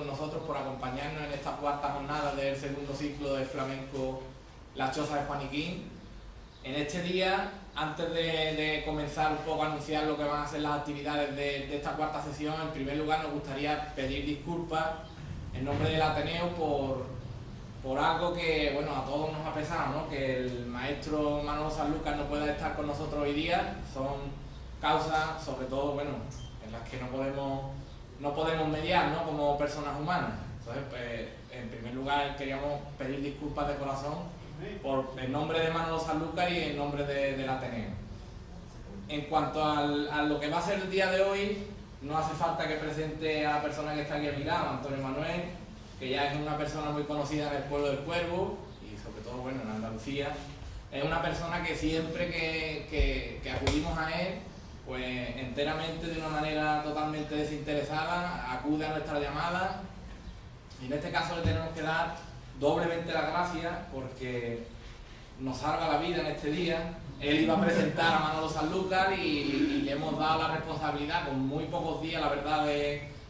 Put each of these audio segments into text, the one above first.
con nosotros, por acompañarnos en esta cuarta jornada del segundo ciclo de flamenco La Choza de Juaniquín. En este día, antes de comenzar un poco a anunciar lo que van a ser las actividades de esta cuarta sesión, en primer lugar nos gustaría pedir disculpas en nombre del Ateneo por algo que, bueno, a todos nos ha pesado, ¿no? Que el maestro Manolo Sanlúcar no pueda estar con nosotros hoy día. Son causas, sobre todo, bueno, en las que no podemos mediar, ¿no? Como personas humanas. Entonces, pues, en primer lugar queríamos pedir disculpas de corazón en nombre de Manolo Sanlúcar y en nombre del Ateneo. En cuanto a lo que va a ser el día de hoy, no hace falta que presente a la persona que está aquí a mi lado, Antonio Manuel, que ya es una persona muy conocida en el pueblo del Cuervo y sobre todo, bueno, en Andalucía. Es una persona que siempre que acudimos a él, pues enteramente, de una manera totalmente desinteresada, acude a nuestra llamada, y en este caso le tenemos que dar doblemente las gracias porque nos salva la vida en este día. Él iba a presentar a Manolo Sanlúcar y le hemos dado la responsabilidad con muy pocos días, la verdad,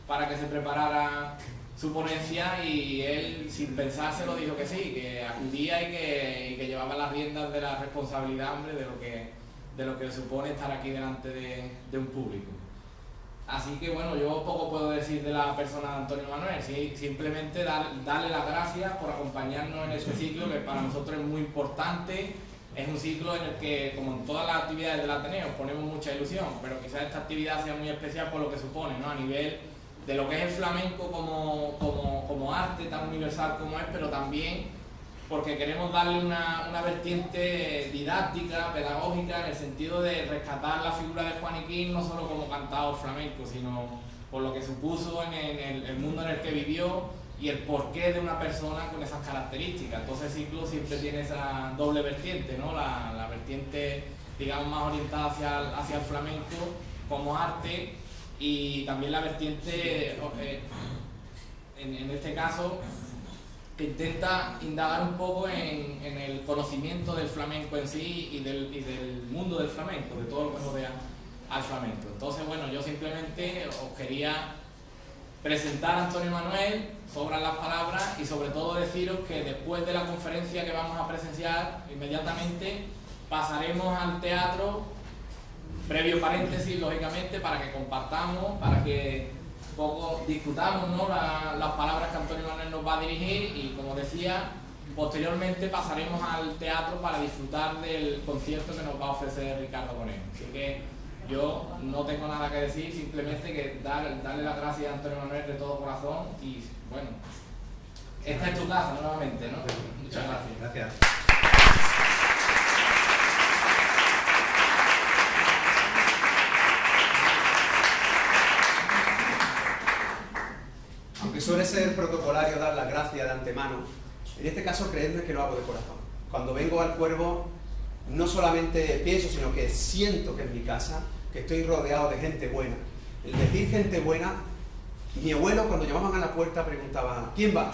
para que se preparara su ponencia, y él, sin pensárselo, dijo que sí, que acudía y que llevaba las riendas de la responsabilidad, hombre, de lo que supone estar aquí delante de un público. Así que bueno, yo poco puedo decir de la persona de Antonio Manuel, ¿sí? Simplemente darle las gracias por acompañarnos en este ciclo, que para nosotros es muy importante. Es un ciclo en el que, como en todas las actividades del Ateneo, ponemos mucha ilusión, pero quizás esta actividad sea muy especial por lo que supone, ¿no? A nivel de lo que es el flamenco como arte tan universal como es, pero también porque queremos darle una vertiente didáctica, pedagógica, en el sentido de rescatar la figura de Juaniquín no solo como cantador flamenco, sino por lo que supuso en el mundo en el que vivió y el porqué de una persona con esas características. Entonces el ciclo siempre tiene esa doble vertiente, ¿no? La vertiente, digamos, más orientada hacia el flamenco como arte, y también la vertiente, en este caso, que intenta indagar un poco en el conocimiento del flamenco en sí y del mundo del flamenco, de todo lo que rodea al flamenco. Entonces, bueno, yo simplemente os quería presentar a Antonio Manuel, sobran las palabras, y sobre todo deciros que después de la conferencia que vamos a presenciar, inmediatamente pasaremos al teatro, previo paréntesis, lógicamente, para que compartamos, para que un poco discutamos, ¿no? las palabras que Antonio Manuel nos va a dirigir, y como decía, posteriormente pasaremos al teatro para disfrutar del concierto que nos va a ofrecer Ricardo Moreno. Así que yo no tengo nada que decir, simplemente que darle las gracias a Antonio Manuel de todo corazón, y bueno, esta es tu casa nuevamente, ¿no? Muchas gracias. Gracias. Aunque suele ser protocolario dar las gracias de antemano, en este caso creedme que lo hago de corazón. Cuando vengo al Cuervo, no solamente pienso, sino que siento que es mi casa, que estoy rodeado de gente buena. El decir gente buena, mi abuelo cuando llamaban a la puerta preguntaba, ¿quién va?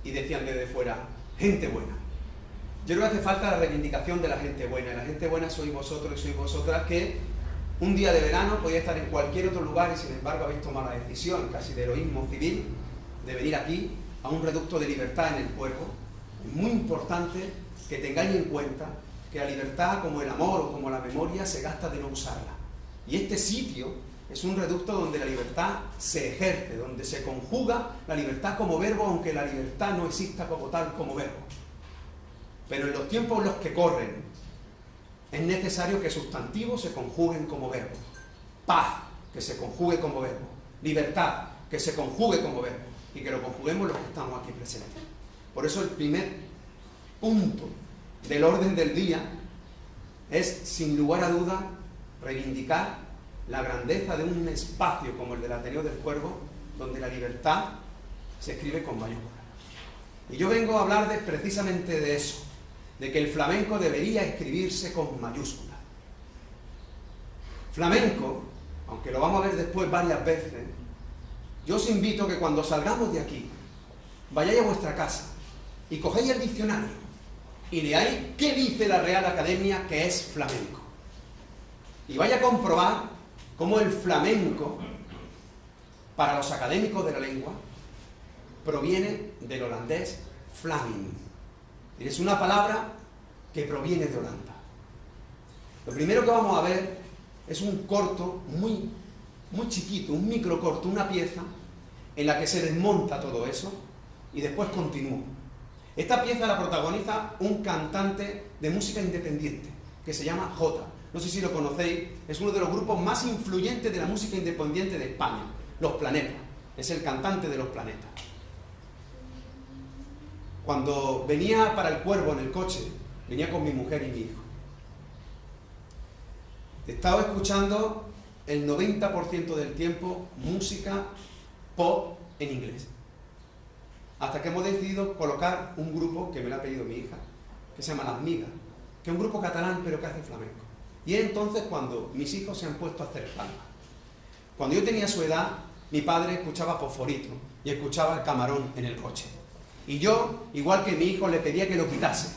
Y decían desde fuera, gente buena. Yo creo que hace falta la reivindicación de la gente buena, y la gente buena sois vosotros y sois vosotras, que un día de verano podía estar en cualquier otro lugar y sin embargo habéis tomado la decisión, casi de heroísmo civil, de venir aquí a un reducto de libertad en el Cuervo. Es muy importante que tengáis en cuenta que la libertad, como el amor o como la memoria, se gasta de no usarla. Y este sitio es un reducto donde la libertad se ejerce, donde se conjuga la libertad como verbo, aunque la libertad no exista como tal, como verbo. Pero en los tiempos en los que corren, es necesario que sustantivos se conjuguen como verbo. Paz, que se conjugue como verbo. Libertad, que se conjugue como verbo. Y que lo conjuguemos los que estamos aquí presentes. Por eso el primer punto del orden del día es, sin lugar a duda, reivindicar la grandeza de un espacio como el del Ateneo del Cuervo, donde la libertad se escribe con mayúsculas. Y yo vengo a hablar precisamente de eso, de que el flamenco debería escribirse con mayúsculas. Flamenco, aunque lo vamos a ver después varias veces, yo os invito a que cuando salgamos de aquí, vayáis a vuestra casa y cogéis el diccionario y leáis qué dice la Real Academia que es flamenco. Y vaya a comprobar cómo el flamenco para los académicos de la lengua, proviene del holandés Vlaming. Es una palabra que proviene de Holanda. Lo primero que vamos a ver es un corto muy chiquito, un microcorto, una pieza en la que se desmonta todo eso y después continúa. Esta pieza la protagoniza un cantante de música independiente que se llama Jota. No sé si lo conocéis, es uno de los grupos más influyentes de la música independiente de España, Los Planetas. Es el cantante de Los Planetas. Cuando venía para el Cuervo en el coche, venía con mi mujer y mi hijo. Estaba escuchando el 90% del tiempo música pop en inglés. Hasta que hemos decidido colocar un grupo que me lo ha pedido mi hija, que se llama Las Migas, que es un grupo catalán pero que hace flamenco. Y es entonces cuando mis hijos se han puesto a hacer palmas. Cuando yo tenía su edad, mi padre escuchaba Fosforito y escuchaba El Camarón en el coche. Y yo, igual que mi hijo, le pedía que lo quitase.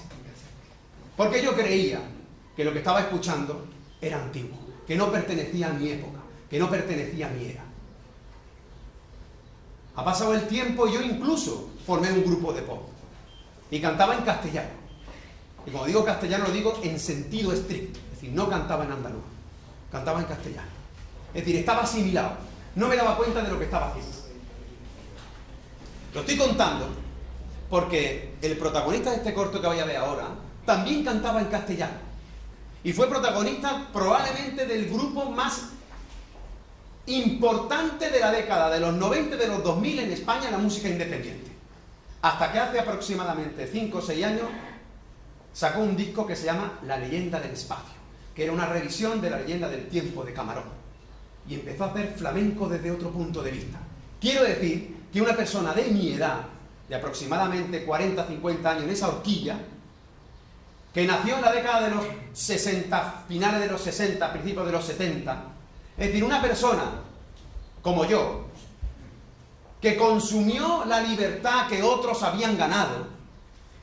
Porque yo creía que lo que estaba escuchando era antiguo, que no pertenecía a mi época, que no pertenecía a mi era. Ha pasado el tiempo y yo incluso formé un grupo de pop. Y cantaba en castellano. Y cuando digo castellano lo digo en sentido estricto. Es decir, no cantaba en andaluz, cantaba en castellano. Es decir, estaba asimilado. No me daba cuenta de lo que estaba haciendo. Lo estoy contando porque el protagonista de este corto que voy a ver ahora también cantaba en castellano. Y fue protagonista probablemente del grupo más importante de la década de los 90 y de los 2000 en España en la música independiente. Hasta que hace aproximadamente 5 o 6 años sacó un disco que se llama La Leyenda del Espacio, que era una revisión de La Leyenda del Tiempo de Camarón. Y empezó a hacer flamenco desde otro punto de vista. Quiero decir que una persona de mi edad, de aproximadamente 40, 50 años, en esa horquilla, que nació en la década de los 60, finales de los 60, principios de los 70, es decir, una persona como yo, que consumió la libertad que otros habían ganado,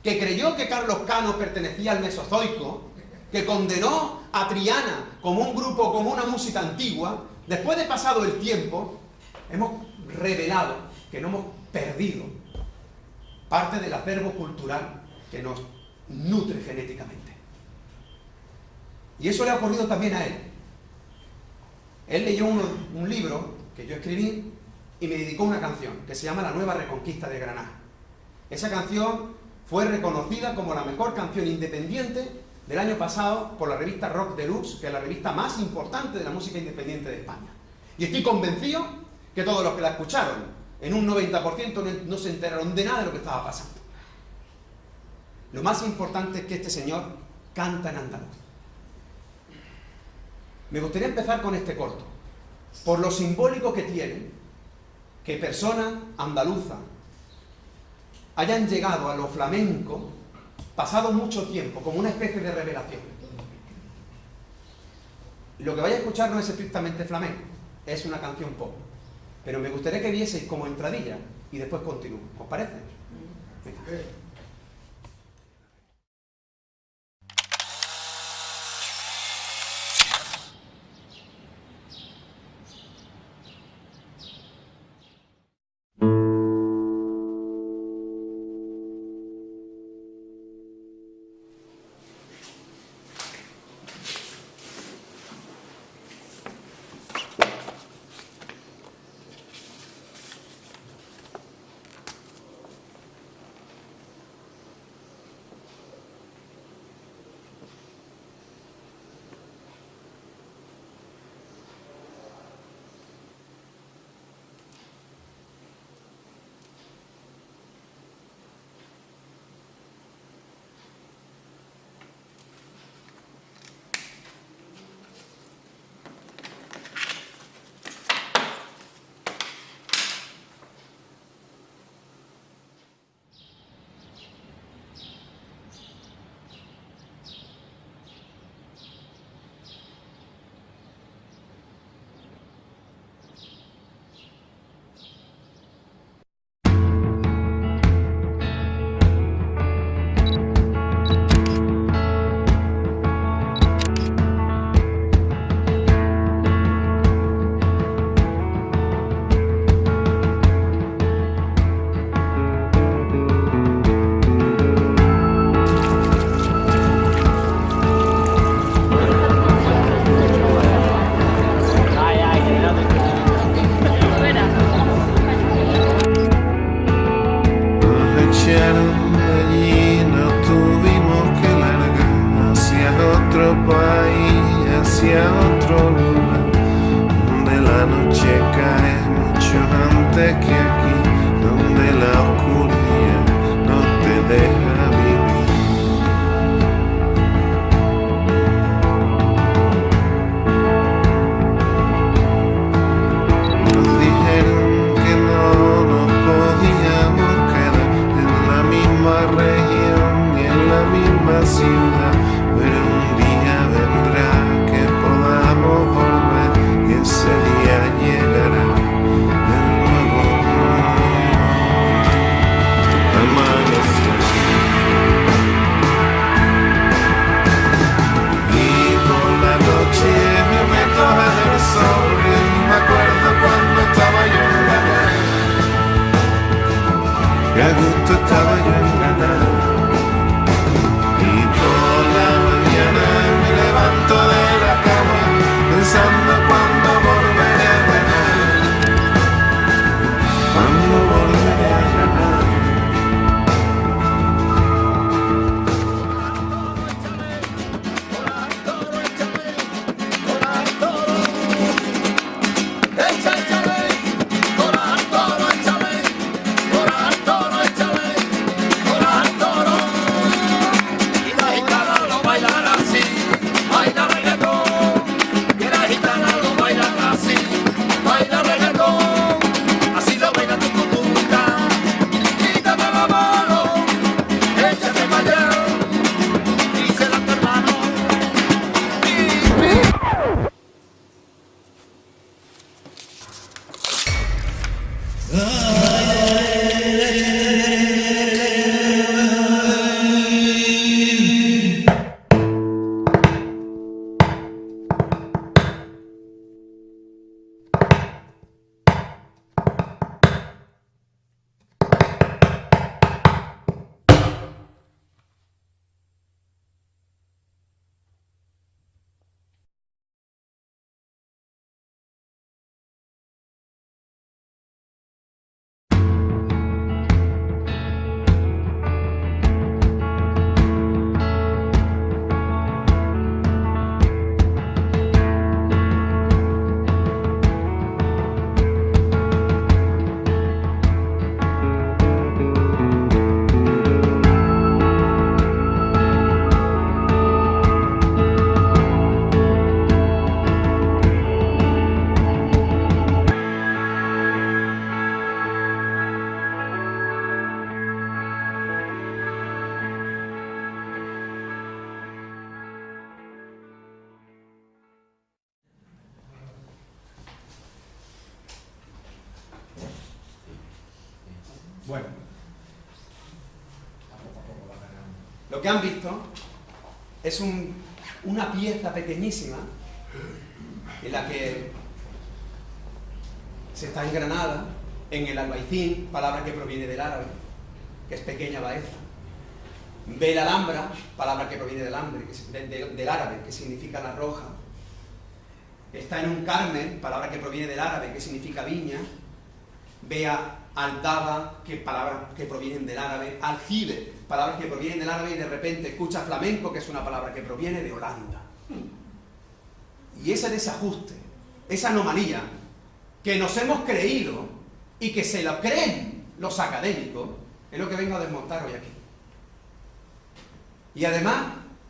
que creyó que Carlos Cano pertenecía al Mesozoico, que condenó a Triana como un grupo, como una música antigua, después de pasado el tiempo, hemos revelado que no hemos perdido parte del acervo cultural que nos nutre genéticamente. Y eso le ha ocurrido también a él. Él leyó un libro que yo escribí y me dedicó una canción que se llama La Nueva Reconquista de Granada. Esa canción fue reconocida como la mejor canción independiente del año pasado por la revista Rock Deluxe, que es la revista más importante de la música independiente de España. Y estoy convencido que todos los que la escucharon, en un 90% no se enteraron de nada de lo que estaba pasando. Lo más importante es que este señor canta en andaluz. Me gustaría empezar con este corto, por lo simbólico que tiene que personas andaluzas hayan llegado a lo flamenco pasado mucho tiempo, como una especie de revelación. Lo que vais a escuchar no es estrictamente flamenco, es una canción pop. Pero me gustaría que vieseis como entradilla y después continúo. ¿Os parece? Venga. echaron de allí, nos tuvimos que largar hacia otro país, hacia otro lugar, donde la noche cae mucho antes que aquí, donde la oscuridad no te deja vivir. Nos dijeron que no nos podíamos quedar en la misma región y en la misma ciudad, pero un día vendrá que podamos volver y ese día llegará el nuevo amanecer. Y por la noche me meto en el sol y me acuerdo cuando estaba yo en Granada, que a gusto estaba yo en Granada. Y por la mañana me levanto de la cama pensando cuándo volveré a Granada, cuándo volveré a Granada. Bueno, lo que han visto es una pieza pequeñísima en la que se está engranada en el albaicín, palabra que proviene del árabe, que es pequeña Baeza. Ve la Alhambra, palabra que proviene del árabe, que significa la roja. Está en un Carmen, palabra que proviene del árabe, que significa viña. Ve a Aldaba, que palabras que provienen del árabe. Aljibe, palabras que provienen del árabe, y de repente escucha flamenco, que es una palabra que proviene de Holanda. Y ese desajuste, esa anomalía que nos hemos creído y que se lo creen los académicos, es lo que vengo a desmontar hoy aquí. Y además,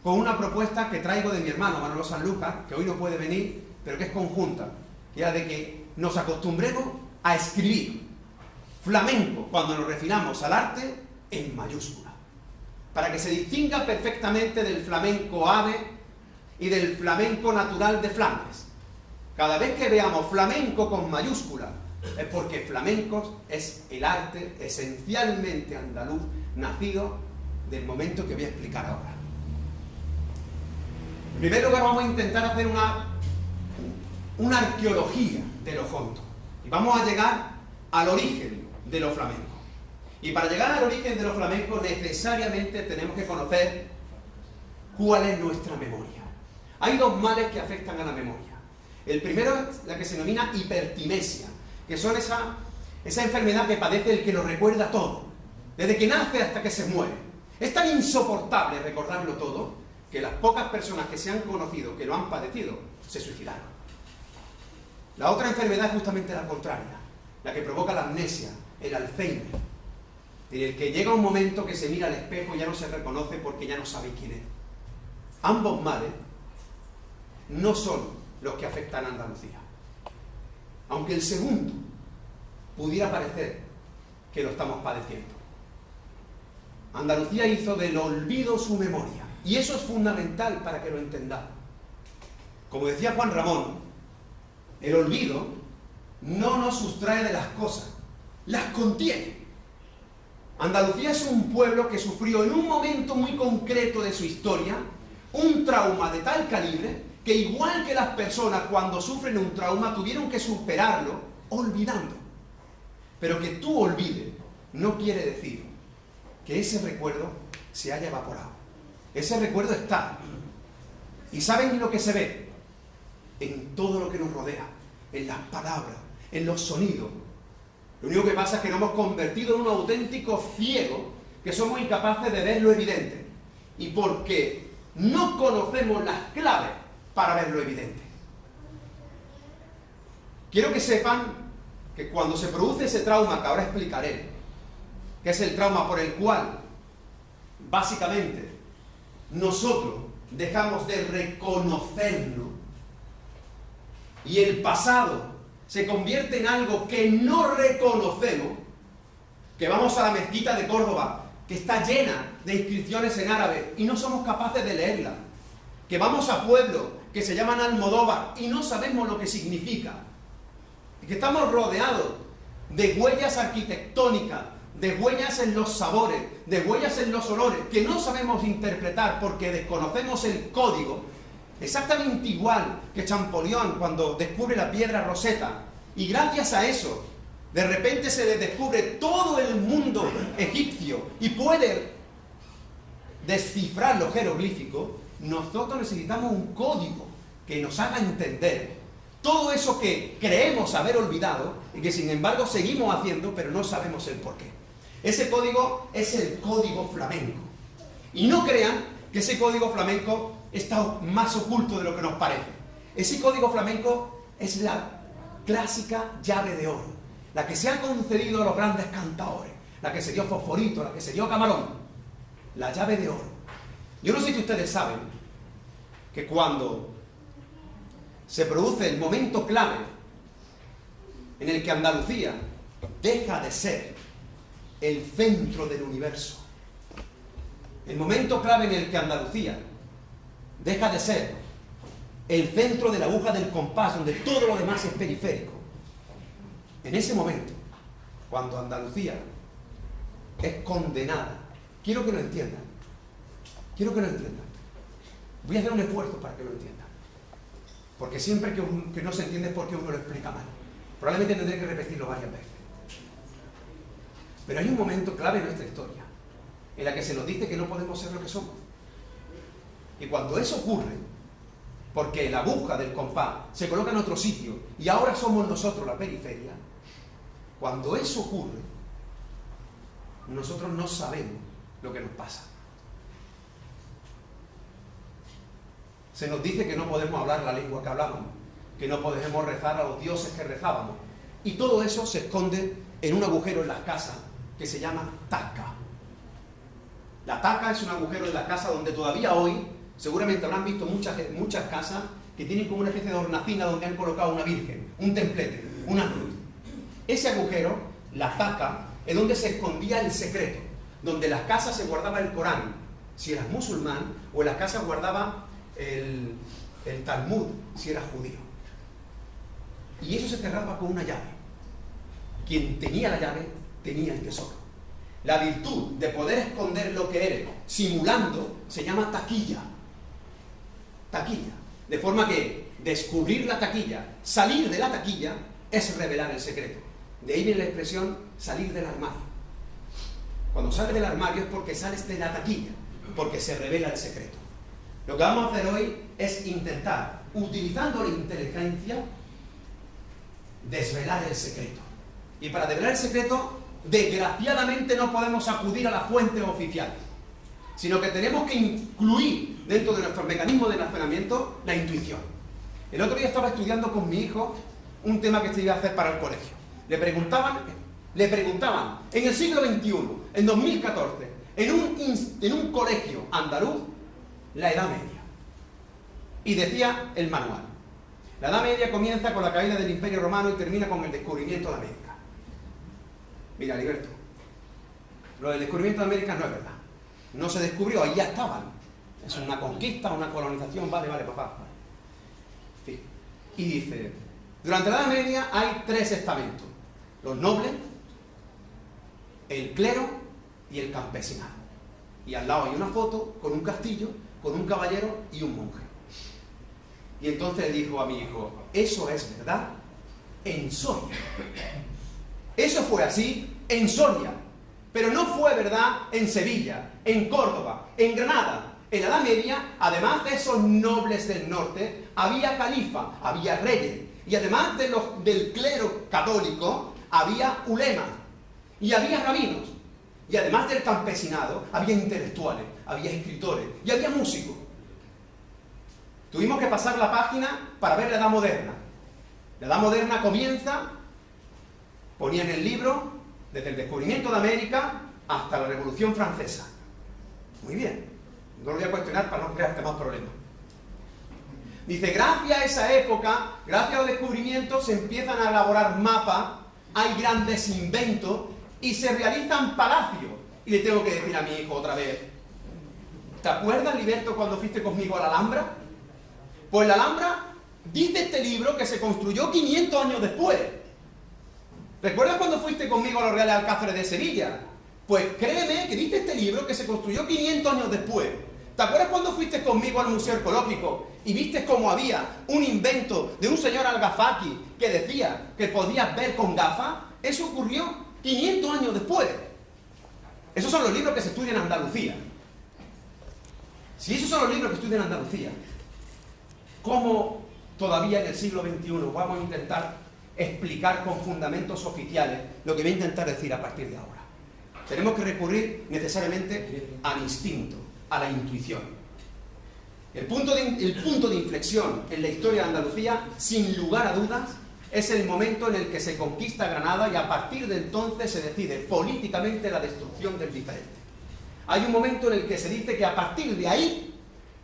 con una propuesta que traigo de mi hermano Manolo Sanlúcar, que hoy no puede venir, pero que es conjunta, que era de que nos acostumbremos a escribir flamenco cuando nos refinamos al arte en mayúscula, para que se distinga perfectamente del flamenco ave y del flamenco natural de Flandes. Cada vez que veamos flamenco con mayúscula es porque flamenco es el arte esencialmente andaluz, nacido del momento que voy a explicar ahora. En primer lugar, vamos a intentar hacer una arqueología de lo hondo y vamos a llegar al origen de lo flamenco. Y para llegar al origen de lo flamenco necesariamente tenemos que conocer cuál es nuestra memoria. Hay dos males que afectan a la memoria. El primero es la que se denomina hipertimesia, que son esa enfermedad que padece el que lo recuerda todo. desde que nace hasta que se muere. Es tan insoportable recordarlo todo que las pocas personas que se han conocido, que lo han padecido, se suicidaron. La otra enfermedad es justamente la contraria, la que provoca la amnesia, el Alzheimer, en el que llega un momento que se mira al espejo y ya no se reconoce porque ya no sabe quién es. Ambos males no son los que afectan a Andalucía, aunque el segundo pudiera parecer que lo estamos padeciendo. Andalucía hizo del olvido su memoria, y eso es fundamental para que lo entendamos. Como decía Juan Ramón, el olvido no nos sustrae de las cosas, las contiene. Andalucía es un pueblo que sufrió en un momento muy concreto de su historia un trauma de tal calibre que, igual que las personas cuando sufren un trauma, tuvieron que superarlo olvidando. Pero que tú olvides no quiere decir que ese recuerdo se haya evaporado. Ese recuerdo está. ¿Y saben lo que se ve? En todo lo que nos rodea, en las palabras, en los sonidos. Lo único que pasa es que nos hemos convertido en un auténtico ciego, que somos incapaces de ver lo evidente. Y porque no conocemos las claves para ver lo evidente. Quiero que sepan que cuando se produce ese trauma, que ahora explicaré, que es el trauma por el cual, básicamente, nosotros dejamos de reconocerlo, y el pasado se convierte en algo que no reconocemos, que vamos a la mezquita de Córdoba, que está llena de inscripciones en árabe, y no somos capaces de leerla, que vamos a pueblos que se llaman Almodóvar, y no sabemos lo que significa, y que estamos rodeados de huellas arquitectónicas, de huellas en los sabores, de huellas en los olores, que no sabemos interpretar porque desconocemos el código, exactamente igual que Champollion cuando descubre la piedra Rosetta, y gracias a eso, de repente se le descubre todo el mundo egipcio y puede descifrar los jeroglíficos. Nosotros necesitamos un código que nos haga entender todo eso que creemos haber olvidado y que sin embargo seguimos haciendo, pero no sabemos el porqué. Ese código es el código flamenco. Y no crean que ese código flamenco está más oculto de lo que nos parece. Ese código flamenco es la clásica llave de oro, la que se ha concedido a los grandes cantadores, la que se dio Fosforito, la que se dio Camarón, la llave de oro. Yo no sé si ustedes saben que cuando se produce el momento clave en el que Andalucía deja de ser el centro del universo, el momento clave en el que Andalucía deja de ser el centro de la aguja del compás, donde todo lo demás es periférico, en ese momento, cuando Andalucía es condenada, quiero que lo entiendan, voy a hacer un esfuerzo para que lo entiendan, porque siempre que no se entiende es porque uno lo explica mal, probablemente tendré que repetirlo varias veces. Pero hay un momento clave en nuestra historia en la que se nos dice que no podemos ser lo que somos. Y cuando eso ocurre, porque la aguja del compás se coloca en otro sitio y ahora somos nosotros la periferia, cuando eso ocurre, nosotros no sabemos lo que nos pasa. Se nos dice que no podemos hablar la lengua que hablamos, que no podemos rezar a los dioses que rezábamos. Y todo eso se esconde en un agujero en las casas que se llama taca. La taca es un agujero en la casa donde todavía hoy, seguramente habrán visto muchas casas que tienen como una especie de hornacina donde han colocado una virgen, un templete, una cruz. Ese agujero, la taca, es donde se escondía el secreto, donde en las casas se guardaba el Corán, si eras musulmán, o en las casas guardaba el Talmud, si eras judío. Y eso se cerraba con una llave. Quien tenía la llave tenía el tesoro. La virtud de poder esconder lo que eres simulando se llama taquilla. Taquilla. De forma que descubrir la taquilla, salir de la taquilla, es revelar el secreto. De ahí viene la expresión salir del armario. Cuando sales del armario es porque sales de la taquilla, porque se revela el secreto. Lo que vamos a hacer hoy es intentar, utilizando la inteligencia, desvelar el secreto. Y para desvelar el secreto, desgraciadamente no podemos acudir a las fuentes oficiales, sino que tenemos que incluir dentro de nuestros mecanismos de razonamiento la intuición. El otro día estaba estudiando con mi hijo un tema que se iba a hacer para el colegio. Le preguntaban en el siglo XXI, en 2014, en un colegio andaluz, la Edad Media. Y decía el manual: la Edad Media comienza con la caída del Imperio Romano y termina con el descubrimiento de América. Mira, Alberto, lo del descubrimiento de América no es verdad. No se descubrió, ahí ya estaban. Es una conquista, una colonización, vale, papá. Sí. Y dice, durante la Edad Media hay 3 estamentos: los nobles, el clero y el campesinado. Y al lado hay una foto con un castillo, con un caballero y un monje. Y entonces dijo a mi hijo, eso es verdad en Soria. Eso fue así en Soria, pero no fue verdad en Sevilla, en Córdoba, en Granada. En la Edad Media, además de esos nobles del norte, había califa, había reyes, y además del clero católico, había ulemas, y había rabinos, y además del campesinado, había intelectuales, había escritores, y había músicos. Tuvimos que pasar la página para ver la Edad Moderna. La Edad Moderna comienza, ponían el libro, desde el descubrimiento de América hasta la Revolución Francesa. Muy bien, no lo voy a cuestionar para no crearte más problemas. Dice, gracias a esa época, gracias a los descubrimientos, se empiezan a elaborar mapas, hay grandes inventos y se realizan palacios. Y le tengo que decir a mi hijo otra vez, ¿te acuerdas, Liberto, cuando fuiste conmigo a la Alhambra? Pues la Alhambra, dice este libro, que se construyó 500 años después. ¿Recuerdas cuando fuiste conmigo a los Reales Alcázares de Sevilla? Pues créeme que dice este libro que se construyó 500 años después. ¿Te acuerdas cuando fuiste conmigo al Museo Arqueológico y viste cómo había un invento de un señor Al-Gafaqui que decía que podías ver con gafas? Eso ocurrió 500 años después. Esos son los libros que se estudian en Andalucía. Si esos son los libros que estudian en Andalucía, ¿cómo todavía en el siglo XXI vamos a intentar explicar con fundamentos oficiales lo que voy a intentar decir a partir de ahora? Tenemos que recurrir necesariamente al instinto, a la intuición. El punto de inflexión en la historia de Andalucía, sin lugar a dudas, es el momento en el que se conquista Granada y a partir de entonces se decide políticamente la destrucción del diferente. Hay un momento en el que se dice que a partir de ahí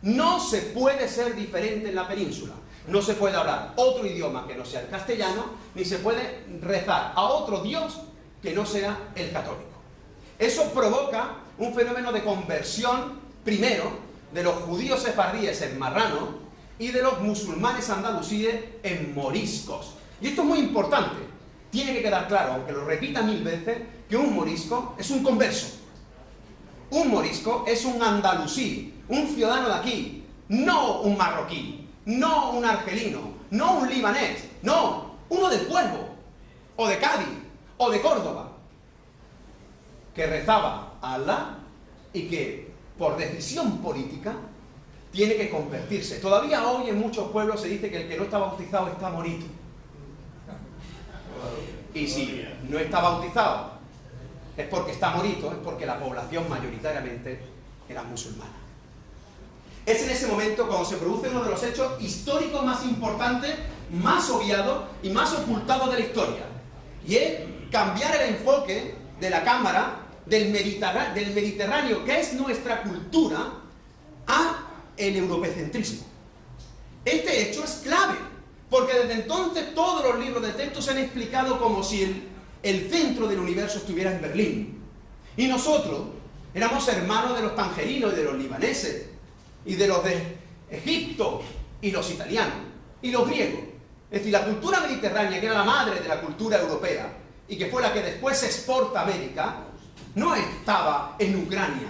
no se puede ser diferente en la península. No se puede hablar otro idioma que no sea el castellano, ni se puede rezar a otro Dios que no sea el católico. Eso provoca un fenómeno de conversión, primero, de los judíos sefardíes en marranos y de los musulmanes andalusíes en moriscos. Y esto es muy importante. Tiene que quedar claro, aunque lo repita 1000 veces, que un morisco es un converso. Un morisco es un andalusí, un ciudadano de aquí, no un marroquí, no un argelino, no un libanés, no, uno del Cuervo, o de Cádiz, o de Córdoba, que rezaba a Allah y que, por decisión política, tiene que convertirse. Todavía hoy en muchos pueblos se dice que el que no está bautizado está morito. Y si no está bautizado es porque está morito, es porque la población mayoritariamente era musulmana. Es en ese momento cuando se produce uno de los hechos históricos más importantes, más obviados y más ocultados de la historia. Y es cambiar el enfoque de la cámara del Mediterráneo, que es nuestra cultura, a el europecentrismo. Este hecho es clave, porque desde entonces todos los libros de texto se han explicado como si el centro del universo estuviera en Berlín. Y nosotros éramos hermanos de los tangerinos y de los libaneses, y de los de Egipto, y los italianos, y los griegos. Es decir, la cultura mediterránea, que era la madre de la cultura europea, y que fue la que después se exporta a América, no estaba en Ucrania,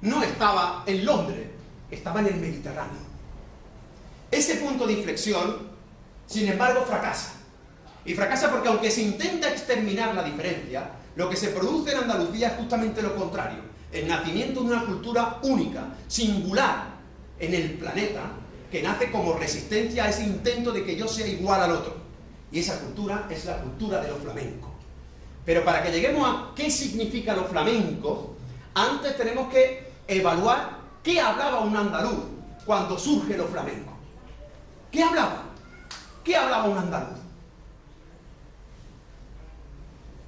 no estaba en Londres, estaba en el Mediterráneo. Ese punto de inflexión, sin embargo, fracasa. Y fracasa porque aunque se intenta exterminar la diferencia, lo que se produce en Andalucía es justamente lo contrario. El nacimiento de una cultura única, singular en el planeta, que nace como resistencia a ese intento de que yo sea igual al otro. Y esa cultura es la cultura de lo flamenco. Pero para que lleguemos a qué significa lo flamenco, antes tenemos que evaluar qué hablaba un andaluz cuando surge lo flamenco. ¿Qué hablaba? ¿Qué hablaba un andaluz?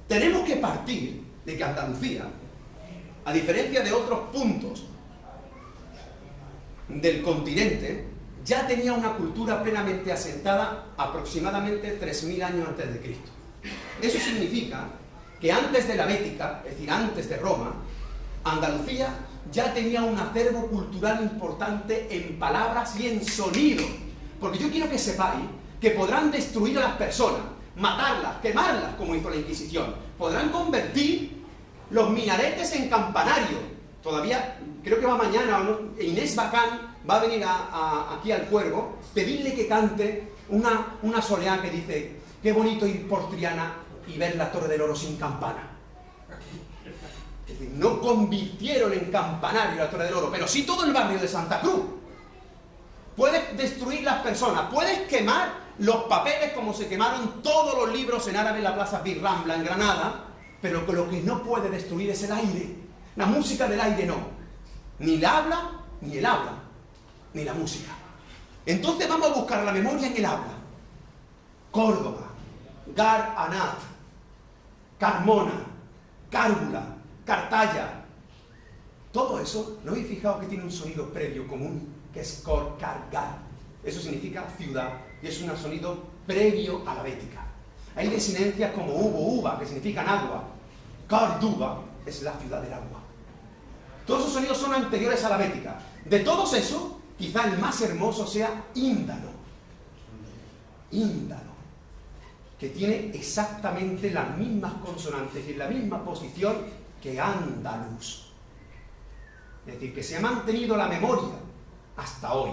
Tenemos que partir de que Andalucía, a diferencia de otros puntos del continente, ya tenía una cultura plenamente asentada aproximadamente 3000 años antes de Cristo. Eso significa que antes de la Bética, es decir, antes de Roma, Andalucía ya tenía un acervo cultural importante en palabras y en sonido. Porque yo quiero que sepáis que podrán destruir a las personas, matarlas, quemarlas, como hizo la Inquisición. Podrán convertir los minaretes en campanarios. Todavía, creo que va mañana, ¿o no? Inés Bacán va a venir aquí al Cuervo, pedirle que cante una soleá que dice: qué bonito ir por Triana y ver la Torre del Oro sin campana. Es decir, no convirtieron en campanario la Torre del Oro, pero sí todo el barrio de Santa Cruz. Puedes destruir las personas, puedes quemar los papeles como se quemaron todos los libros en árabe en la Plaza Birrambla en Granada, pero lo que no puede destruir es el aire. La música del aire no. Ni el habla, ni el habla, ni la música. Entonces vamos a buscar la memoria en el habla. Córdoba, Gar Anat, Carmona, Cárgula, Cartaya. Todo eso, ¿no habéis fijado que tiene un sonido previo común? Que es cor, car, gar. Eso significa ciudad y es un sonido previo a la bética. Hay desinencias como hubo, uva, que significan agua. Córdoba es la ciudad del agua. Todos esos sonidos son anteriores a la bética. De todos esos, quizá el más hermoso sea índalo. Índalo, que tiene exactamente las mismas consonantes y en la misma posición que andaluz. Es decir, que se ha mantenido la memoria hasta hoy.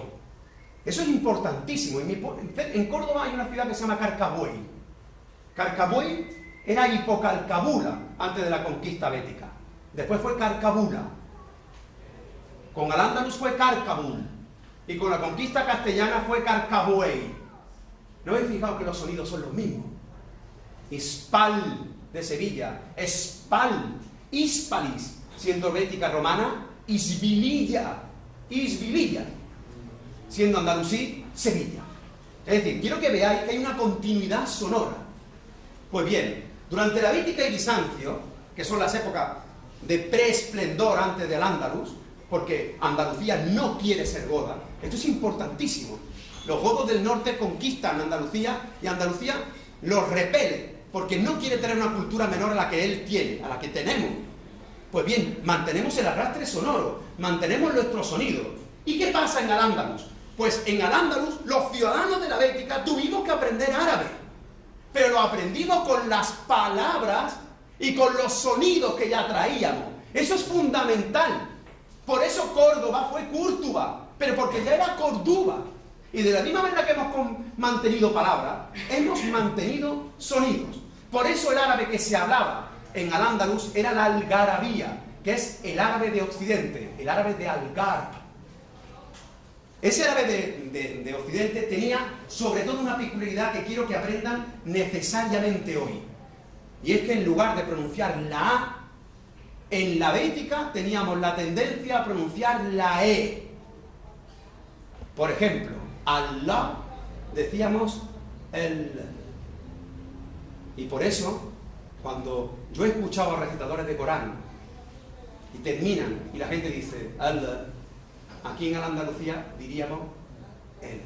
Eso es importantísimo. En Córdoba hay una ciudad que se llama Carcabuey. Carcabuey era Hipocalcabula antes de la conquista bética. Después fue Carcabula. Con Al-Ándalus fue Carcabul. Y con la conquista castellana fue Carcabuey. ¿No habéis fijado que los sonidos son los mismos? Hispal de Sevilla, Espal, Hispalis, siendo bética romana, Isbililla, Isbililla, siendo andalusí, Sevilla. Es decir, quiero que veáis que hay una continuidad sonora. Pues bien, durante la Bética y Bizancio, que son las épocas de preesplendor antes del Al-Ándalus, porque Andalucía no quiere ser goda, esto es importantísimo. Los godos del norte conquistan Andalucía y Andalucía los repele, porque no quiere tener una cultura menor a la que él tiene, a la que tenemos. Pues bien, mantenemos el arrastre sonoro, mantenemos nuestros sonidos. ¿Y qué pasa en Al-Ándalus? Pues en Al-Ándalus los ciudadanos de la Bética tuvimos que aprender árabe, pero lo aprendimos con las palabras y con los sonidos que ya traíamos. Eso es fundamental. Por eso Córdoba fue Cúrtuba, pero porque ya era Córdoba. Y de la misma manera que hemos mantenido palabras, hemos mantenido sonidos. Por eso el árabe que se hablaba en Al-Ándalus era la algarabía, que es el árabe de Occidente, el árabe de Algarb. Ese árabe de Occidente tenía sobre todo una peculiaridad que quiero que aprendan necesariamente hoy. Y es que en lugar de pronunciar la A, en la bética teníamos la tendencia a pronunciar la E. Por ejemplo, Allah decíamos el. Y por eso, cuando yo he escuchado a recitadores de Corán y terminan y la gente dice Allah, aquí en Al-Andalucía diríamos él.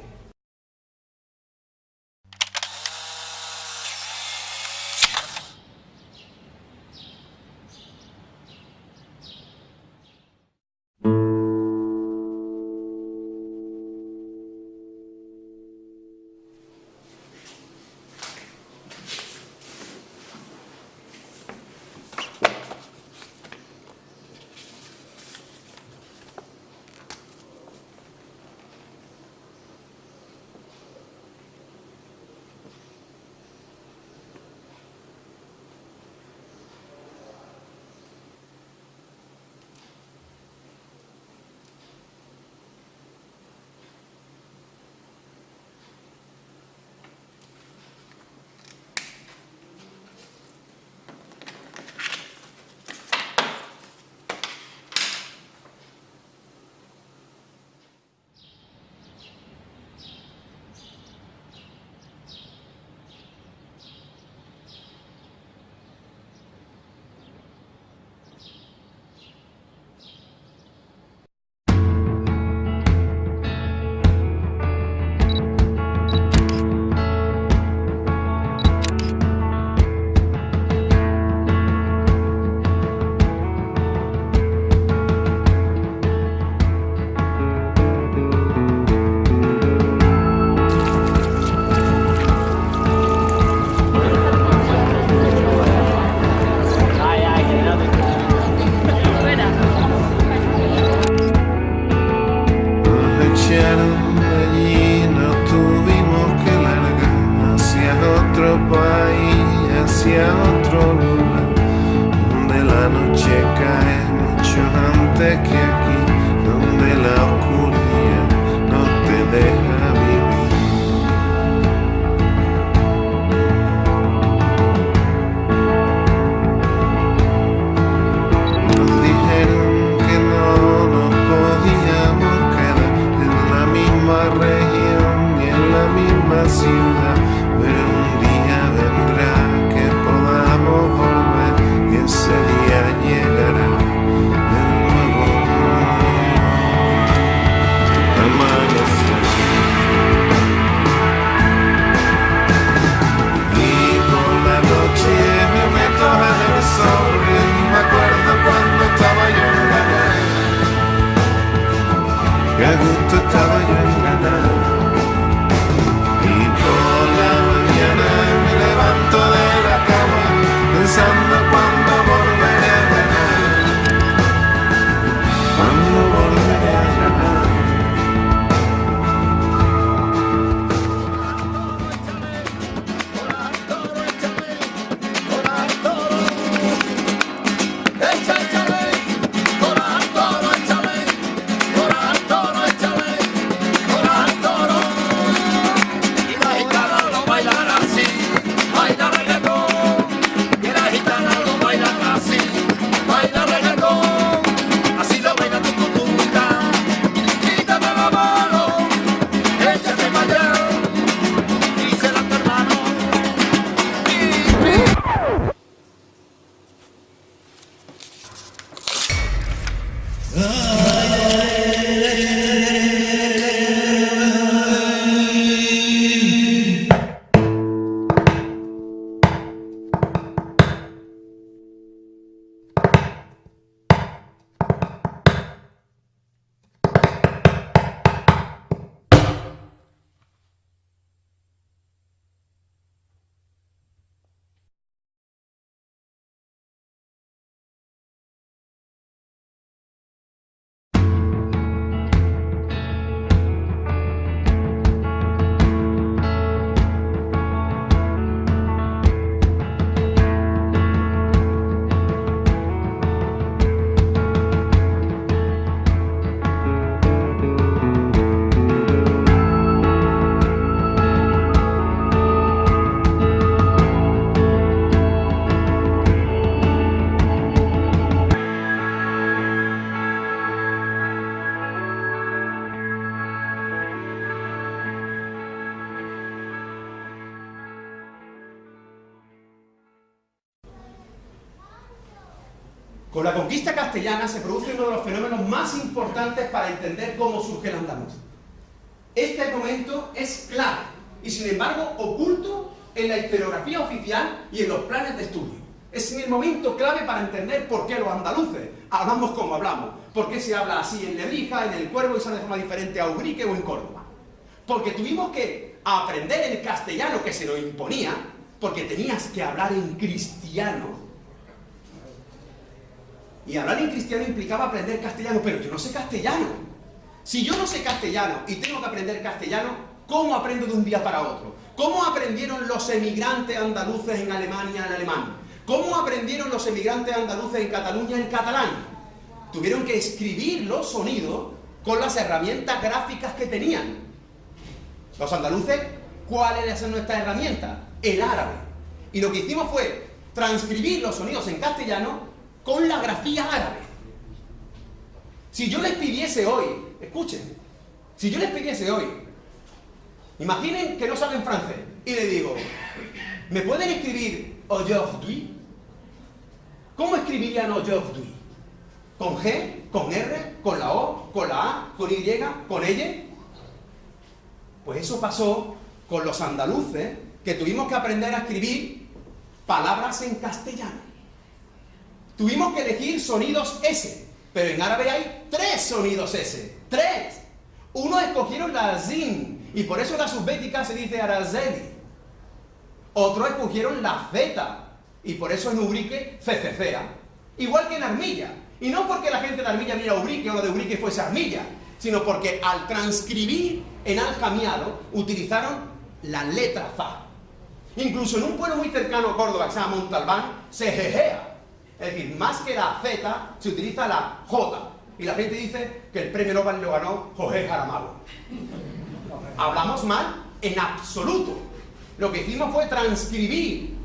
cae mucho antes que aquí, donde la oscuridad no te deja vivir. Nos dijeron que no nos podíamos quedar en la misma región y en la misma ciudad, pero un día vendrá que podamos volver y ese día llegará el nuevo amanecer. Y por la noche me meto en el sobre y me acuerdo cuando estaba yo en ganar, que a gusto estaba yo en ganar. Y por la mañana me levanto de la cama pensando cuándo volveré a ganar, cuándo volveré a ganar. Con la conquista castellana se produce uno de los fenómenos más importantes para entender cómo surge el andaluz. Este momento es clave y, sin embargo, oculto en la historiografía oficial y en los planes de estudio. Es el momento clave para entender por qué los andaluces hablamos como hablamos, por qué se habla así en Lebrija, en El Cuervo y se habla de forma diferente a Ubrique o en Córdoba. Porque tuvimos que aprender el castellano que se nos imponía, porque tenías que hablar en cristiano. Y hablar en cristiano implicaba aprender castellano, pero yo no sé castellano. Si yo no sé castellano y tengo que aprender castellano, ¿cómo aprendo de un día para otro? ¿Cómo aprendieron los emigrantes andaluces en Alemania en alemán? ¿Cómo aprendieron los emigrantes andaluces en Cataluña en catalán? Tuvieron que escribir los sonidos con las herramientas gráficas que tenían. Los andaluces, ¿cuál era nuestra herramienta? El árabe. Y lo que hicimos fue transcribir los sonidos en castellano con la grafía árabe. Si yo les pidiese hoy, escuchen, si yo les pidiese hoy, imaginen que no saben francés, y le digo, ¿me pueden escribir aujourd'hui? ¿Cómo escribirían aujourd'hui? ¿Con G? ¿Con R? ¿Con la O? ¿Con la A? ¿Con Y? ¿Con ella? Pues eso pasó con los andaluces, que tuvimos que aprender a escribir palabras en castellano. Tuvimos que elegir sonidos S, pero en árabe hay 3 sonidos S. 3. Unos escogieron la zin, y por eso la subbética se dice arazeli. Otros escogieron la Z, y por eso en Ubrique fececea. Igual que en Armilla. Y no porque la gente de Armilla viera Ubrique o lo de Ubrique fuese Armilla, sino porque al transcribir en aljamiado utilizaron la letra Fa. Incluso en un pueblo muy cercano a Córdoba, que se llama Montalbán, se jejea. Es decir, más que la Z, se utiliza la J. Y la gente dice que el premio Nobel lo ganó José Saramago. Hablamos mal en absoluto. Lo que hicimos fue transcribir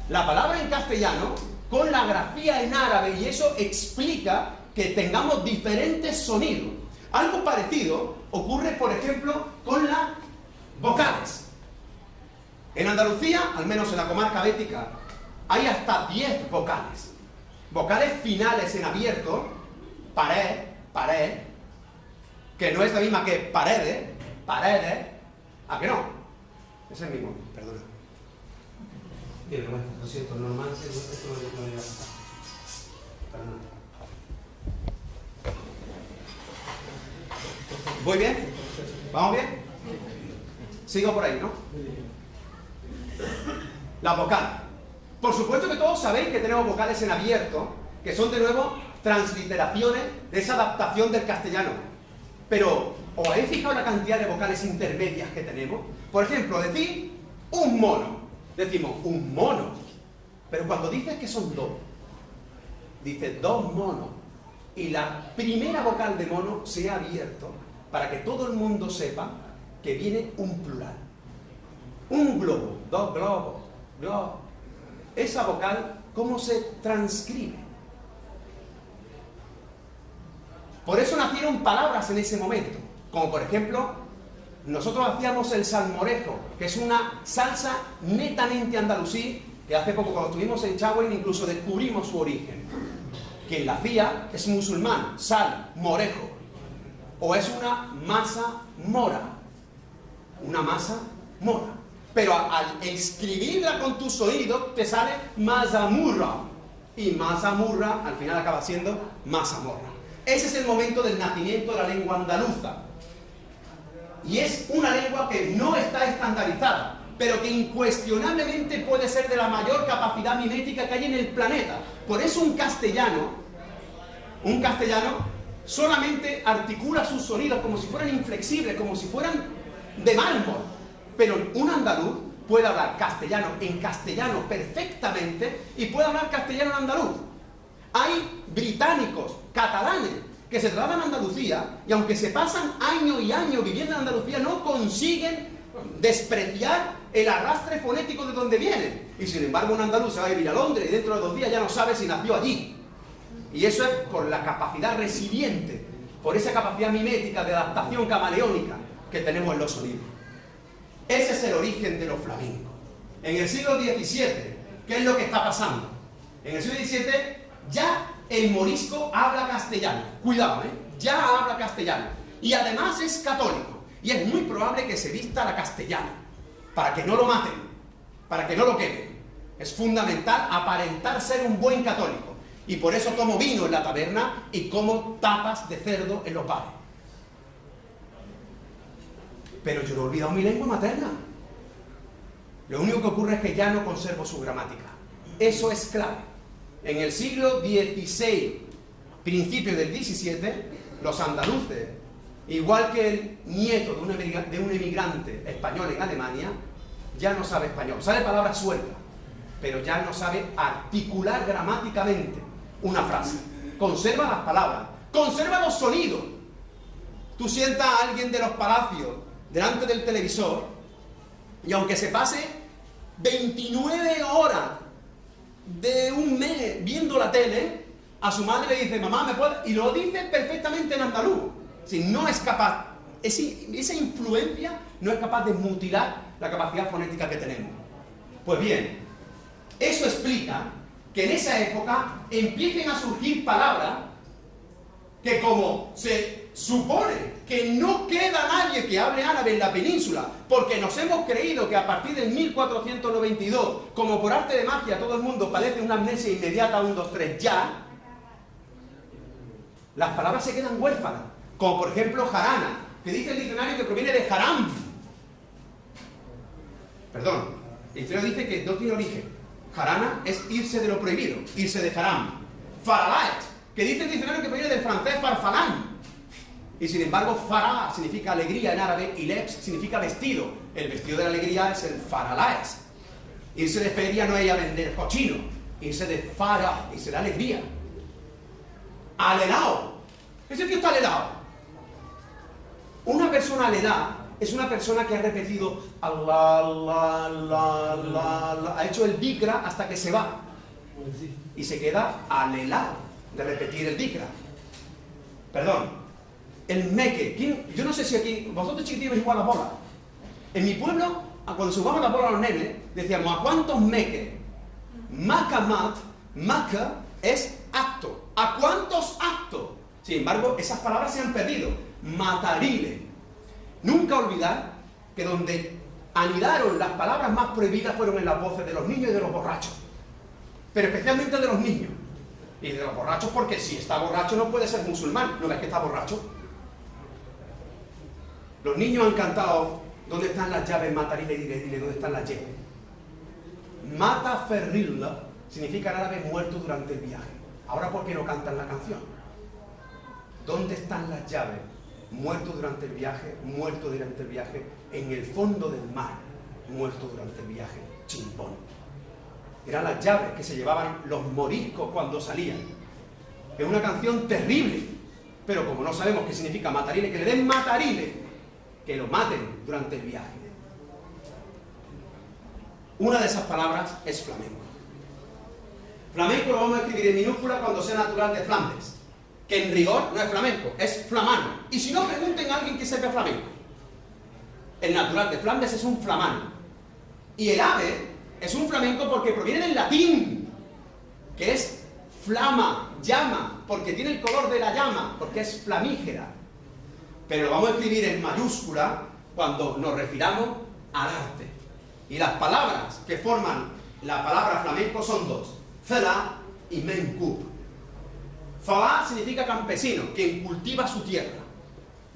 la palabra en castellano con la grafía en árabe, y eso explica que tengamos diferentes sonidos. Algo parecido ocurre, por ejemplo, con las vocales. En Andalucía, al menos en la comarca bética, hay hasta 10 vocales. Vocales finales en abierto, pared, pared, que no es la misma que paredes, paredes, ¿a que no? Es el mismo, perdona. Bien, bueno, lo siento, normal, esto no llega a pasar. Perdona. ¿Voy bien? ¿Vamos bien? Sigo por ahí, ¿no? Las vocales. Por supuesto que todos sabéis que tenemos vocales en abierto, que son de nuevo transliteraciones de esa adaptación del castellano. Pero, ¿os habéis fijado la cantidad de vocales intermedias que tenemos? Por ejemplo, decir un mono. Decimos un mono. Pero cuando dices que son dos, dices dos monos. Y la primera vocal de mono se ha abierto para que todo el mundo sepa que viene un plural. Un globo, dos globos, globos. Esa vocal, ¿cómo se transcribe? Por eso nacieron palabras en ese momento, como por ejemplo, nosotros hacíamos el salmorejo, que es una salsa netamente andalusí, que hace poco cuando estuvimos en Chagüen incluso descubrimos su origen. Quien la hacía es musulmán, sal, morejo, o es una masa mora, una masa mora. Pero al escribirla con tus oídos te sale mazamurra, y mazamurra al final acaba siendo mazamorra. Ese es el momento del nacimiento de la lengua andaluza. Y es una lengua que no está estandarizada, pero que incuestionablemente puede ser de la mayor capacidad mimética que hay en el planeta. Por eso un castellano solamente articula sus sonidos como si fueran inflexibles, como si fueran de mármol. Pero un andaluz puede hablar castellano en castellano perfectamente y puede hablar castellano en andaluz. Hay británicos, catalanes, que se trasladan a Andalucía y aunque se pasan años y años viviendo en Andalucía, no consiguen despreciar el arrastre fonético de donde vienen. Y sin embargo un andaluz se va a vivir a Londres y dentro de 2 días ya no sabe si nació allí. Y eso es por la capacidad resiliente, por esa capacidad mimética de adaptación camaleónica que tenemos en los sonidos. Ese es el origen de los flamencos. En el siglo XVII, ¿qué es lo que está pasando? En el siglo XVII ya el morisco habla castellano. Cuidado, ya habla castellano. Y además es católico. Y es muy probable que se vista a la castellana, para que no lo maten, para que no lo quemen. Es fundamental aparentar ser un buen católico. Y por eso tomo vino en la taberna y como tapas de cerdo en los bares. Pero yo no he olvidado mi lengua materna. Lo único que ocurre es que ya no conservo su gramática. Eso es clave. En el siglo XVI, principio del XVII, los andaluces, igual que el nieto de un emigrante español en Alemania, ya no sabe español. Sabe palabras sueltas, pero ya no sabe articular gramáticamente una frase. Conserva las palabras, conserva los sonidos. Tú sientas a alguien de los palacios delante del televisor y aunque se pase 29 horas de un mes viendo la tele, a su madre le dice, mamá, ¿me puedes? Y lo dice perfectamente en andaluz. Si no es capaz, esa influencia no es capaz de mutilar la capacidad fonética que tenemos. Pues bien, eso explica que en esa época empiecen a surgir palabras que, como se supone que no queda nadie que hable árabe en la península, porque nos hemos creído que a partir del 1492, como por arte de magia, todo el mundo padece una amnesia inmediata, 1, 2, 3, ya, las palabras se quedan huérfanas, como por ejemplo jarana, que dice el diccionario que proviene de haram. Perdón, el diccionario dice que no tiene origen. Jarana es irse de lo prohibido, irse de haram. Faralaet, que dice el diccionario que proviene del francés farfalán. Y sin embargo, fará significa alegría en árabe y lebs significa vestido. El vestido de la alegría es el faralaes. Irse de feria no es ir a vender cochino. irse de farah, irse de alegría. Alelao. Ese tío está alelao. Una persona alelá es una persona que ha repetido Allah, Allah, Allah, Allah, Allah, ha hecho el dikra hasta que se va. Y se queda alelao de repetir el dikra. Perdón. El meque. Yo no sé si aquí, vosotros chiquititos veis igual a la bola. En mi pueblo, cuando se jugaban la bola a los nenes, decíamos, ¿a cuántos meque? Makamat, maka es acto. ¿A cuántos actos? Sin embargo, esas palabras se han perdido. Matarile. Nunca olvidar que donde anidaron las palabras más prohibidas fueron en las voces de los niños y de los borrachos. Pero especialmente de los niños. Y de los borrachos, porque si está borracho no puede ser musulmán. ¿No ves que está borracho? Los niños han cantado, ¿dónde están las llaves? Matarile, dile, ¿dónde están las llaves? Mata ferrilla significa en árabe muerto durante el viaje. Ahora, ¿por qué no cantan la canción? ¿Dónde están las llaves? Muerto durante el viaje, muerto durante el viaje, en el fondo del mar, muerto durante el viaje, chimpón. Eran las llaves que se llevaban los moriscos cuando salían. Es una canción terrible, pero como no sabemos qué significa matarile, que le den matarile, que lo maten durante el viaje. Una de esas palabras es flamenco. Flamenco lo vamos a escribir en minúscula cuando sea natural de Flandes, que en rigor no es flamenco, es flamano. Y si no, pregunten a alguien que sepa flamenco. El natural de Flandes es un flamano. Y el ave es un flamenco porque proviene del latín, que es flama, llama, porque tiene el color de la llama, porque es flamígera. Pero lo vamos a escribir en mayúscula cuando nos refiramos al arte. Y las palabras que forman la palabra flamenco son dos, Fela y Menkub. Fala significa campesino, quien cultiva su tierra.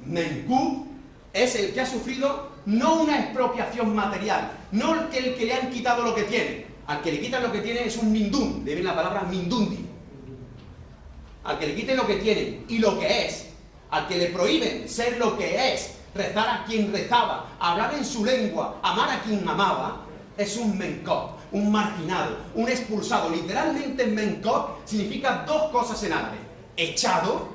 Menkub es el que ha sufrido no una expropiación material, no el que le han quitado lo que tiene. Al que le quitan lo que tiene es un mindún, de ahí la palabra mindundi. Al que le quiten lo que tiene y lo que es, al que le prohíben ser lo que es, rezar a quien rezaba, hablar en su lengua, amar a quien amaba, es un menkop, un marginado, un expulsado. Literalmente menkop significa dos cosas en árabe: echado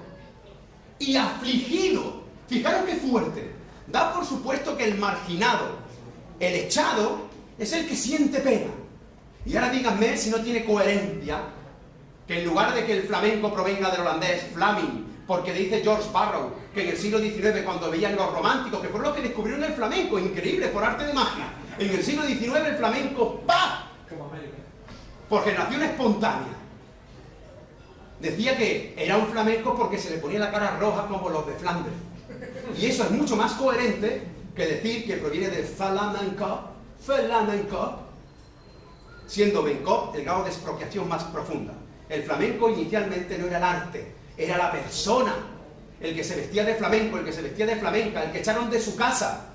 y afligido. Fijaros qué fuerte. Da por supuesto que el marginado, el echado, es el que siente pena. Y ahora díganme si no tiene coherencia que en lugar de que el flamenco provenga del holandés flaming, porque le dice George Barrow que en el siglo XIX, cuando veían los románticos, que fueron los que descubrieron el flamenco, increíble, por arte de magia, en el siglo XIX el flamenco, ¡pah!, por generación espontánea. Decía que era un flamenco porque se le ponía la cara roja como los de Flandes. Y eso es mucho más coherente que decir que proviene de flamenco, siendo menkop el grado de expropiación más profunda. El flamenco inicialmente no era el arte, era la persona, el que se vestía de flamenco, el que se vestía de flamenca, el que echaron de su casa,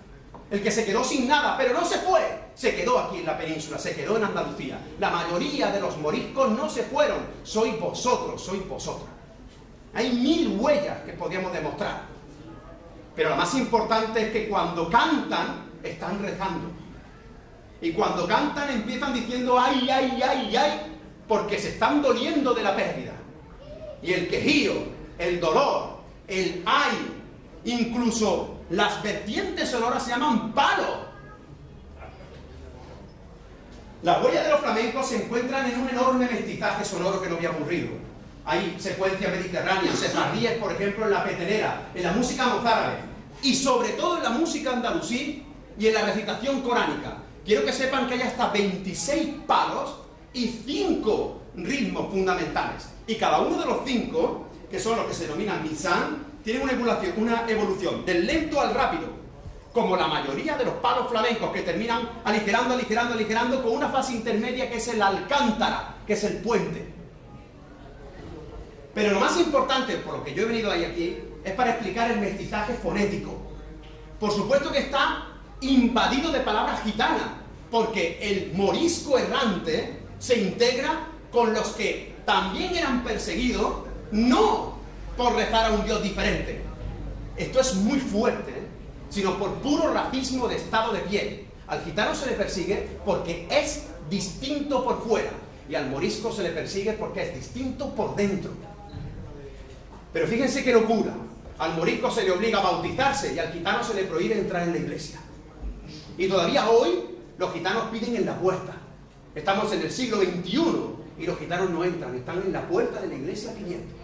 el que se quedó sin nada, pero no se fue, se quedó aquí en la península, se quedó en Andalucía. La mayoría de los moriscos no se fueron, sois vosotros, sois vosotras. Hay 1000 huellas que podríamos demostrar, pero lo más importante es que cuando cantan, están rezando. Y cuando cantan empiezan diciendo ay, ay, ay, ay, porque se están doliendo de la pérdida. Y el quejío, el dolor, el ay, incluso las vertientes sonoras se llaman palo. Las huellas de los flamencos se encuentran en un enorme mestizaje sonoro que no había ocurrido. Hay secuencias mediterráneas, sefardíes, por ejemplo, en la petenera, en la música mozárabe, y sobre todo en la música andalusí y en la recitación coránica. Quiero que sepan que hay hasta 26 palos y 5 ritmos fundamentales. Y cada uno de los 5, que son los que se denominan mizán, tienen una evolución del lento al rápido, como la mayoría de los palos flamencos, que terminan aligerando, aligerando, aligerando, con una fase intermedia que es el alcántara, que es el puente. Pero lo más importante, por lo que yo he venido ahí aquí, es para explicar el mestizaje fonético. Por supuesto que está invadido de palabras gitanas, porque el morisco errante se integra con los que también eran perseguidos, no por rezar a un dios diferente. Esto es muy fuerte, sino por puro racismo de estado de piel. Al gitano se le persigue porque es distinto por fuera. y al morisco se le persigue porque es distinto por dentro. Pero fíjense qué locura. Al morisco se le obliga a bautizarse y al gitano se le prohíbe entrar en la iglesia. Y todavía hoy los gitanos piden en la puerta. Estamos en el siglo XXI y los gitanos no entran, están en la puerta de la iglesia pidiendo.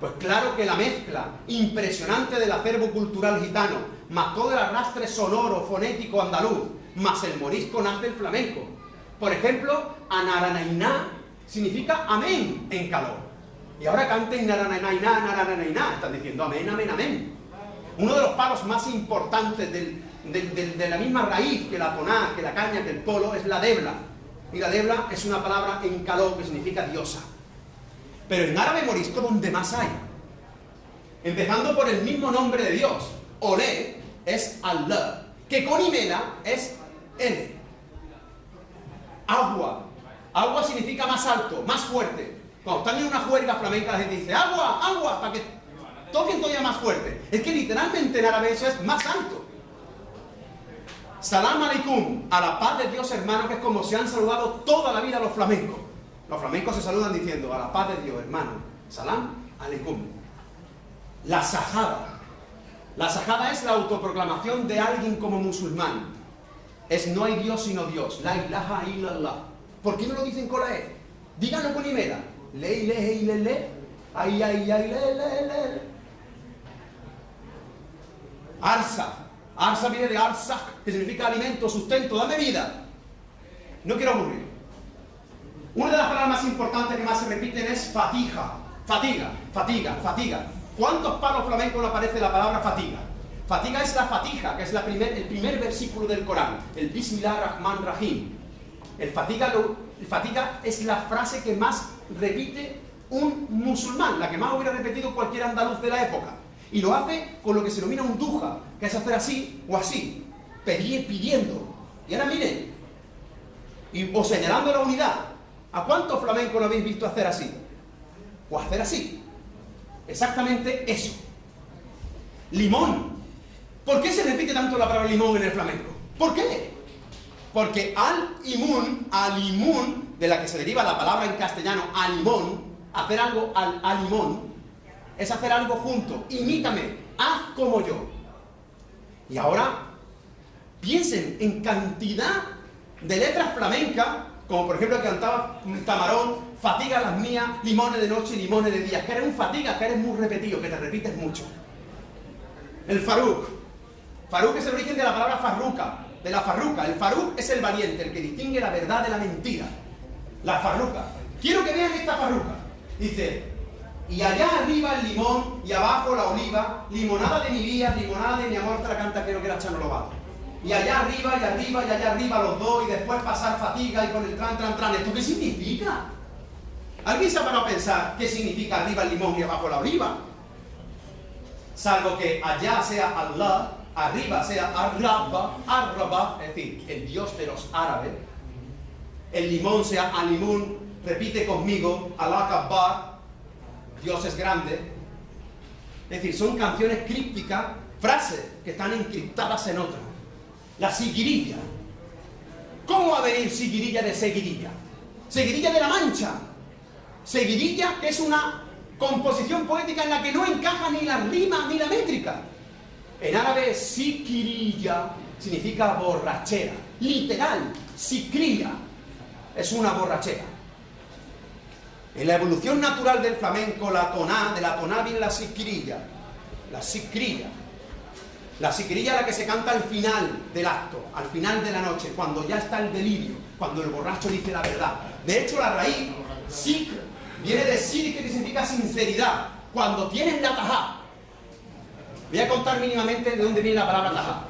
Pues claro que la mezcla impresionante del acervo cultural gitano, más todo el arrastre sonoro, fonético andaluz, más el morisco, nace el flamenco. Por ejemplo, Anaranainá significa amén en calor. Y ahora canten Naranainá, Naranainá, están diciendo amén, amén, amén. Uno de los palos más importantes de la misma raíz que la toná, que la caña, que el polo, es la debla. Y la debla es una palabra en caló que significa diosa. Pero en árabe morisco donde más hay. Empezando por el mismo nombre de Dios. Olé es Allah, que con Imela es L. Agua. Agua significa más alto, más fuerte. Cuando están en una juerga flamenca la gente dice agua, agua, para que toquen todavía más fuerte. Es que literalmente en árabe eso es más alto. Salam aleikum, a la paz de Dios, hermano, que es como se han saludado toda la vida los flamencos. Los flamencos se saludan diciendo a la paz de Dios, hermano. Salam aleikum. La sajada. La sajada es la autoproclamación de alguien como musulmán. Es no hay Dios sino Dios. La ilaha illallah. ¿Por qué no lo dicen con la E? Díganlo con Imela. Le, le. Ay, ay, ay, le. Arsa. Arsa viene de arsa, que significa alimento, sustento, dame vida. No quiero aburrir. Una de las palabras más importantes que más se repiten es fatiga. Fatiga, fatiga, fatiga. ¿Cuántos palos flamencos no aparece la palabra fatiga? Fatiga es la fatija, que es el primer versículo del Corán. El Bismillah Rahman Rahim. El fatiga es la frase que más repite un musulmán, la que más hubiera repetido cualquier andaluz de la época. Y lo hace con lo que se denomina un duja, que es hacer así o así, pidiendo. Y ahora miren, o señalando la unidad. ¿A cuántos flamencos lo habéis visto hacer así? O hacer así. Exactamente eso. Limón. ¿Por qué se repite tanto la palabra limón en el flamenco? ¿Por qué? Porque alimun, de la que se deriva la palabra en castellano alimón, hacer algo al limón, es hacer algo junto. Imítame, haz como yo. Y ahora, piensen en cantidad de letras flamencas, como por ejemplo que cantaba Camarón, fatiga las mías, limones de noche y limones de día. Que eres un fatiga, que eres muy repetido, que te repites mucho. El faruk. Faruk es el origen de la palabra farruca, de la farruca. El faruk es el valiente, el que distingue la verdad de la mentira. La farruca. Quiero que vean esta farruca. Dice, y allá arriba el limón y abajo la oliva, limonada de mi vida, limonada de mi amor, te la canta quiero que la Chano Lobato. Y allá arriba y arriba y allá arriba los dos y después pasar fatiga y con el tran. ¿Esto qué significa? ¿Alguien se ha parado a pensar qué significa arriba el limón y abajo la oliva? Salvo que allá sea Allah, arriba sea Arraba, es decir, el Dios de los árabes. El limón sea Alimun, repite conmigo, Allah Akbar, Dios es grande. Es decir, son canciones crípticas, frases que están encriptadas en otras. La seguirilla. ¿Cómo va a venir seguirilla de seguirilla? Seguirilla de la Mancha. Seguirilla que es una composición poética en la que no encaja ni la rima ni la métrica. En árabe, sikirilla significa borrachera. Literal, sikriya es una borrachera. En la evolución natural del flamenco, de la toná viene la sikirilla. La sikriya. La sikirilla es la que se canta al final del acto, al final de la noche, cuando ya está el delirio, cuando el borracho dice la verdad. De hecho, la raíz, sikr, viene de sir, que significa sinceridad. Cuando tienes la tajá. Voy a contar mínimamente de dónde viene la palabra tajá.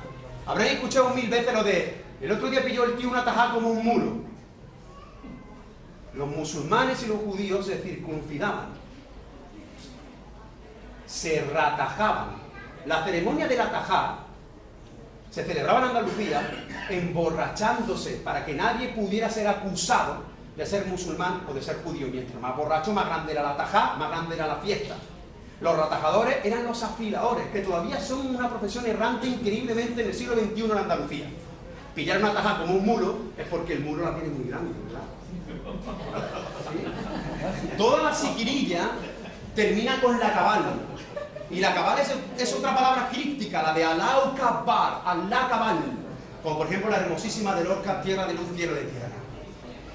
Habréis escuchado 1000 veces lo de, el otro día pilló el tío una tajá como un mulo. Los musulmanes y los judíos se circuncidaban. Se ratajaban. La ceremonia de la tajá se celebraba en Andalucía emborrachándose para que nadie pudiera ser acusado de ser musulmán o de ser judío. Mientras más borracho, más grande era la tajá, más grande era la fiesta. Los ratajadores eran los afiladores, que todavía son una profesión errante increíblemente en el siglo XXI en Andalucía. Pillar una tajá como un mulo es porque el mulo la tiene muy grande, ¿verdad? Toda la siquirilla termina con la cabal. Y la cabal es otra palabra críptica, la de Allahu Akbar, Allah Cabal. Como por ejemplo la hermosísima de Lorca, tierra de luz, cielo de tierra.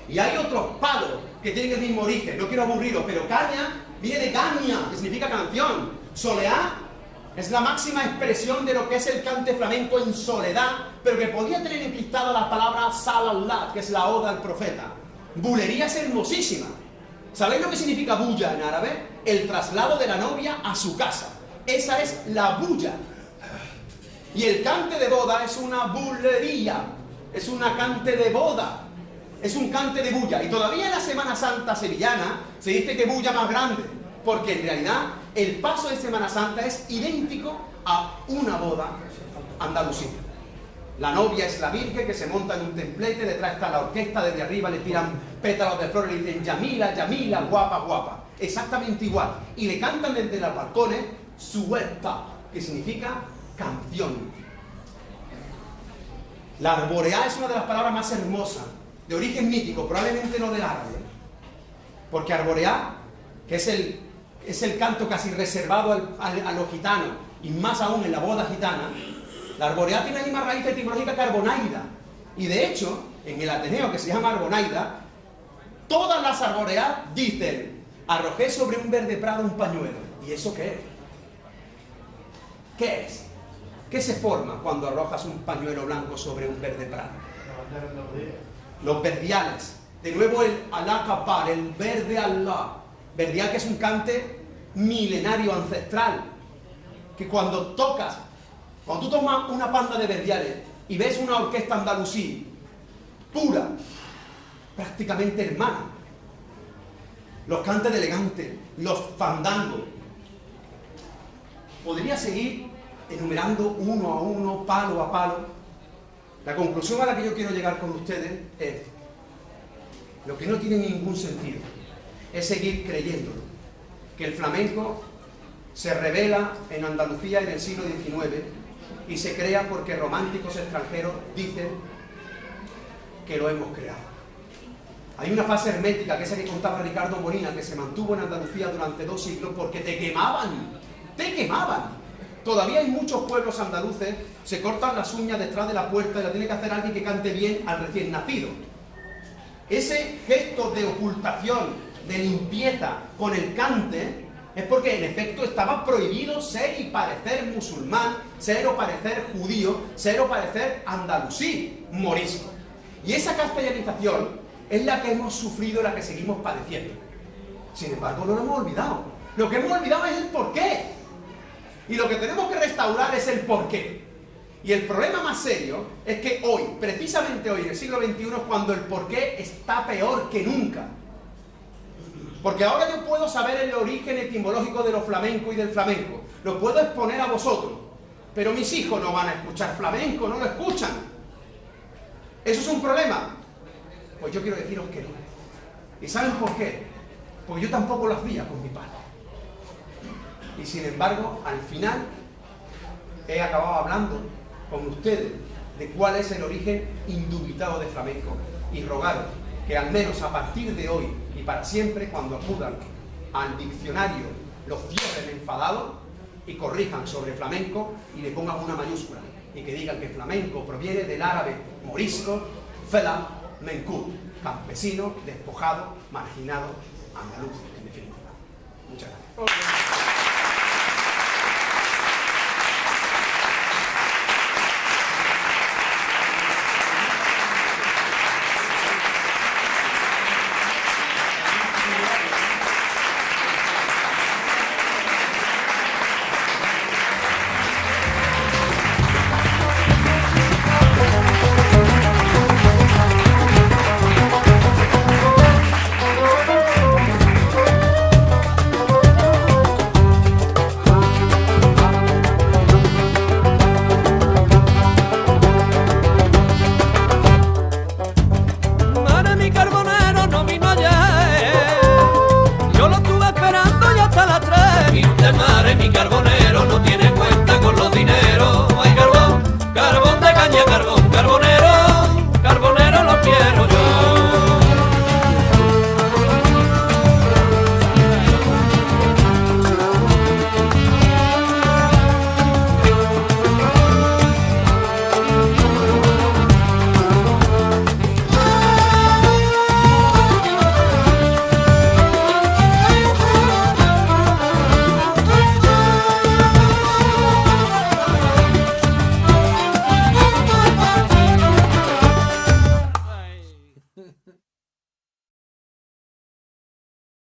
Y hay otros palos que tienen el mismo origen. No quiero aburriros, pero caña viene de caña, que significa canción. Soleá es la máxima expresión de lo que es el cante flamenco en soledad, pero que podía tener enquistada la palabra salallah, que es la oda al profeta. Bulería es hermosísima. ¿Sabéis lo que significa bulla en árabe? El traslado de la novia a su casa. Esa es la bulla. Y el cante de boda es una bulería, es una cante de boda, es un cante de bulla. Y todavía en la Semana Santa sevillana se dice que bulla más grande, porque en realidad el paso de Semana Santa es idéntico a una boda andalusí. La novia es la Virgen que se monta en un templete, detrás está la orquesta, desde arriba le tiran pétalos de flores y le dicen Yamila, Yamila, guapa, guapa. Exactamente igual. Y le cantan desde los balcones Suelta, que significa canción. La arboreá es una de las palabras más hermosas, de origen mítico, probablemente no del árabe. Porque arboreá, que es el canto casi reservado a los gitanos, y más aún en la boda gitana, la arboreá tiene la misma raíz etimológica que arbonaida. Y de hecho, en el Ateneo, que se llama arbonaida, todas las arboreás dicen: arrojé sobre un verde prado un pañuelo. ¿Y eso qué es? ¿Qué es? ¿Qué se forma cuando arrojas un pañuelo blanco sobre un verde prado? Los verdiales. De nuevo el Allah Akbar, el verde Allah. Verdial, que es un cante milenario, ancestral. Que cuando tú tomas una panda de verdiales y ves una orquesta andalusí pura, prácticamente hermana, los cantes de elegante, los fandangos, podría seguir enumerando uno a uno, palo a palo. La conclusión a la que yo quiero llegar con ustedes es: lo que no tiene ningún sentido es seguir creyéndolo, que el flamenco se revela en Andalucía en el siglo XIX y se crea porque románticos extranjeros dicen que lo hemos creado. Hay una fase hermética, que es la que contaba Ricardo Molina, que se mantuvo en Andalucía durante 2 siglos porque te quemaban. ¡Te quemaban! Todavía hay muchos pueblos andaluces, se cortan las uñas detrás de la puerta y la tiene que hacer alguien que cante bien al recién nacido. Ese gesto de ocultación, de limpieza con el cante, es porque en efecto estaba prohibido ser y parecer musulmán, ser o parecer judío, ser o parecer andalusí, morisco. Y esa castellanización es la que hemos sufrido y la que seguimos padeciendo. Sin embargo, no lo hemos olvidado. Lo que hemos olvidado es el porqué. Y lo que tenemos que restaurar es el porqué. Y el problema más serio es que hoy, precisamente hoy, en el siglo XXI, es cuando el porqué está peor que nunca. Porque ahora yo puedo saber el origen etimológico de lo flamenco y del flamenco. Lo puedo exponer a vosotros. Pero mis hijos no van a escuchar flamenco, no lo escuchan. ¿Eso es un problema? Pues yo quiero deciros que no. ¿Y saben por qué? Porque yo tampoco lo hacía con mi padre. Y sin embargo, al final, he acabado hablando con ustedes de cuál es el origen indubitado de flamenco. Y rogaros que al menos a partir de hoy y para siempre, cuando acudan al diccionario, los cierren enfadados y corrijan sobre flamenco y le pongan una mayúscula. Y que digan que flamenco proviene del árabe morisco, fela, mencú, campesino, despojado, marginado, andaluz, en definitiva. Muchas gracias. Mi carbonero